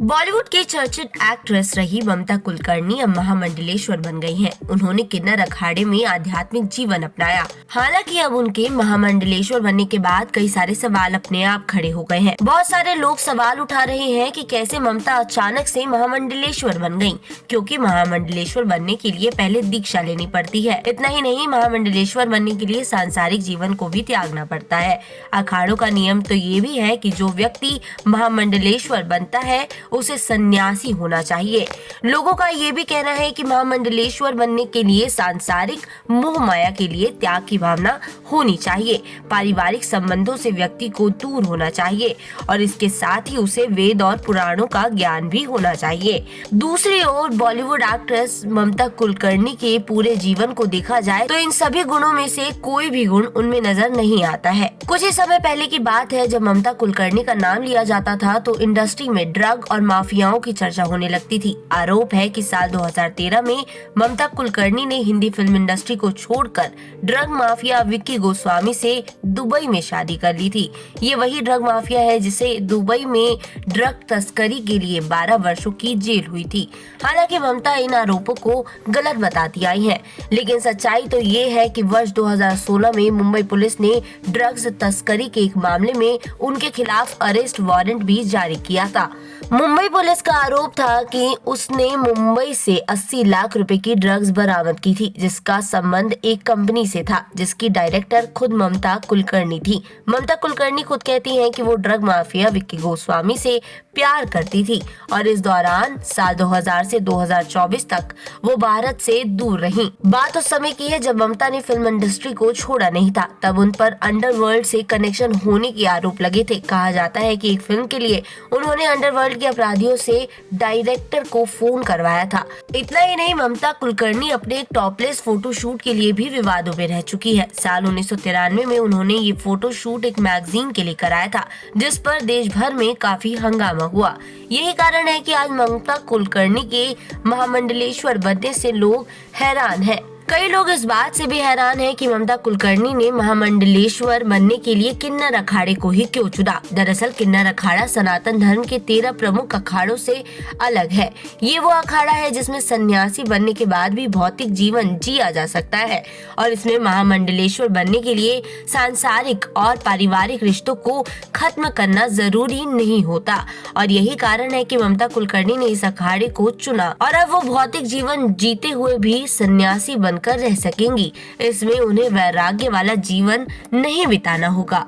बॉलीवुड की चर्चित एक्ट्रेस रही ममता कुलकर्णी अब महामंडलेश्वर बन गई हैं। उन्होंने किन्नर अखाड़े में आध्यात्मिक जीवन अपनाया। हालांकि अब उनके महामंडलेश्वर बनने के बाद कई सारे सवाल अपने आप खड़े हो गए हैं। बहुत सारे लोग सवाल उठा रहे हैं कि कैसे ममता अचानक से महामंडलेश्वर बन गयी, क्योंकि महामंडलेश्वर बनने के लिए पहले दीक्षा लेनी पड़ती है। इतना ही नहीं, महामंडलेश्वर बनने के लिए सांसारिक जीवन को भी त्यागना पड़ता है। अखाड़ों का नियम तो ये भी है कि जो व्यक्ति महामंडलेश्वर बनता है उसे सन्यासी होना चाहिए। लोगों का ये भी कहना है कि महामंडलेश्वर बनने के लिए सांसारिक मोह माया के लिए त्याग की भावना होनी चाहिए। पारिवारिक संबंधों से व्यक्ति को दूर होना चाहिए और इसके साथ ही उसे वेद और पुराणों का ज्ञान भी होना चाहिए। दूसरी ओर बॉलीवुड एक्ट्रेस ममता कुलकर्णी के पूरे जीवन को देखा जाए तो इन सभी गुणों में से कोई भी गुण उनमें नजर नहीं आता है। कुछ ही समय पहले की बात है, जब ममता कुलकर्णी का नाम लिया जाता था तो इंडस्ट्री में ड्रग और माफियाओं की चर्चा होने लगती थी। आरोप है कि साल 2013 में ममता कुलकर्णी ने हिंदी फिल्म इंडस्ट्री को छोड़कर ड्रग माफिया विक्की गोस्वामी से दुबई में शादी कर ली थी। ये वही ड्रग माफिया है जिसे दुबई में ड्रग तस्करी के लिए 12 वर्षों की जेल हुई थी। हालांकि ममता इन आरोपों को गलत बताती आई है, लेकिन सच्चाई तो ये है कि वर्ष 2016 में मुंबई पुलिस ने ड्रग्स तस्करी के एक मामले में उनके खिलाफ अरेस्ट वारंट भी जारी किया था। मुंबई पुलिस का आरोप था कि उसने मुंबई से 80 लाख रुपए की ड्रग्स बरामद की थी, जिसका संबंध एक कंपनी से था जिसकी डायरेक्टर खुद ममता कुलकर्णी थी। ममता कुलकर्णी खुद कहती हैं कि वो ड्रग माफिया विक्की गोस्वामी से प्यार करती थी और इस दौरान साल 2000 से 2024 तक वो भारत से दूर रहीं। बात उस समय की है जब ममता ने फिल्म इंडस्ट्री को छोड़ा नहीं था। तब उन पर अंडरवर्ल्ड से कनेक्शन होने के आरोप लगे थे। कहा जाता है कि एक फिल्म के लिए उन्होंने अंडरवर्ल्ड के अपराधियों से डायरेक्टर को फोन करवाया था। इतना ही नहीं, ममता कुलकर्णी अपने एक टॉपलेस फोटो शूट के लिए भी विवादों में रह चुकी है। साल 1993 में उन्होंने ये फोटो शूट एक मैगजीन के लिए कराया था, जिस पर देश भर में काफी हंगामा हुआ। यही कारण है कि आज ममता कुलकर्णी के महामंडलेश्वर बनने से लोग हैरान हैं। कई लोग इस बात से भी हैरान हैं कि ममता कुलकर्णी ने महामंडलेश्वर बनने के लिए किन्नर अखाड़े को ही क्यों चुना। दरअसल किन्नर अखाड़ा सनातन धर्म के 13 प्रमुख अखाड़ों से अलग है। ये वो अखाड़ा है जिसमें सन्यासी बनने के बाद भी भौतिक जीवन जिया जा सकता है और इसमें महामंडलेश्वर बनने के लिए सांसारिक और पारिवारिक रिश्तों को खत्म करना जरूरी नहीं होता। और यही कारण है कि ममता कुलकर्णी ने इस अखाड़े को चुना और अब वो भौतिक जीवन जीते हुए भी सन्यासी बनकर रह सकेंगी। इसमें उन्हें वैराग्य वाला जीवन नहीं बिताना होगा।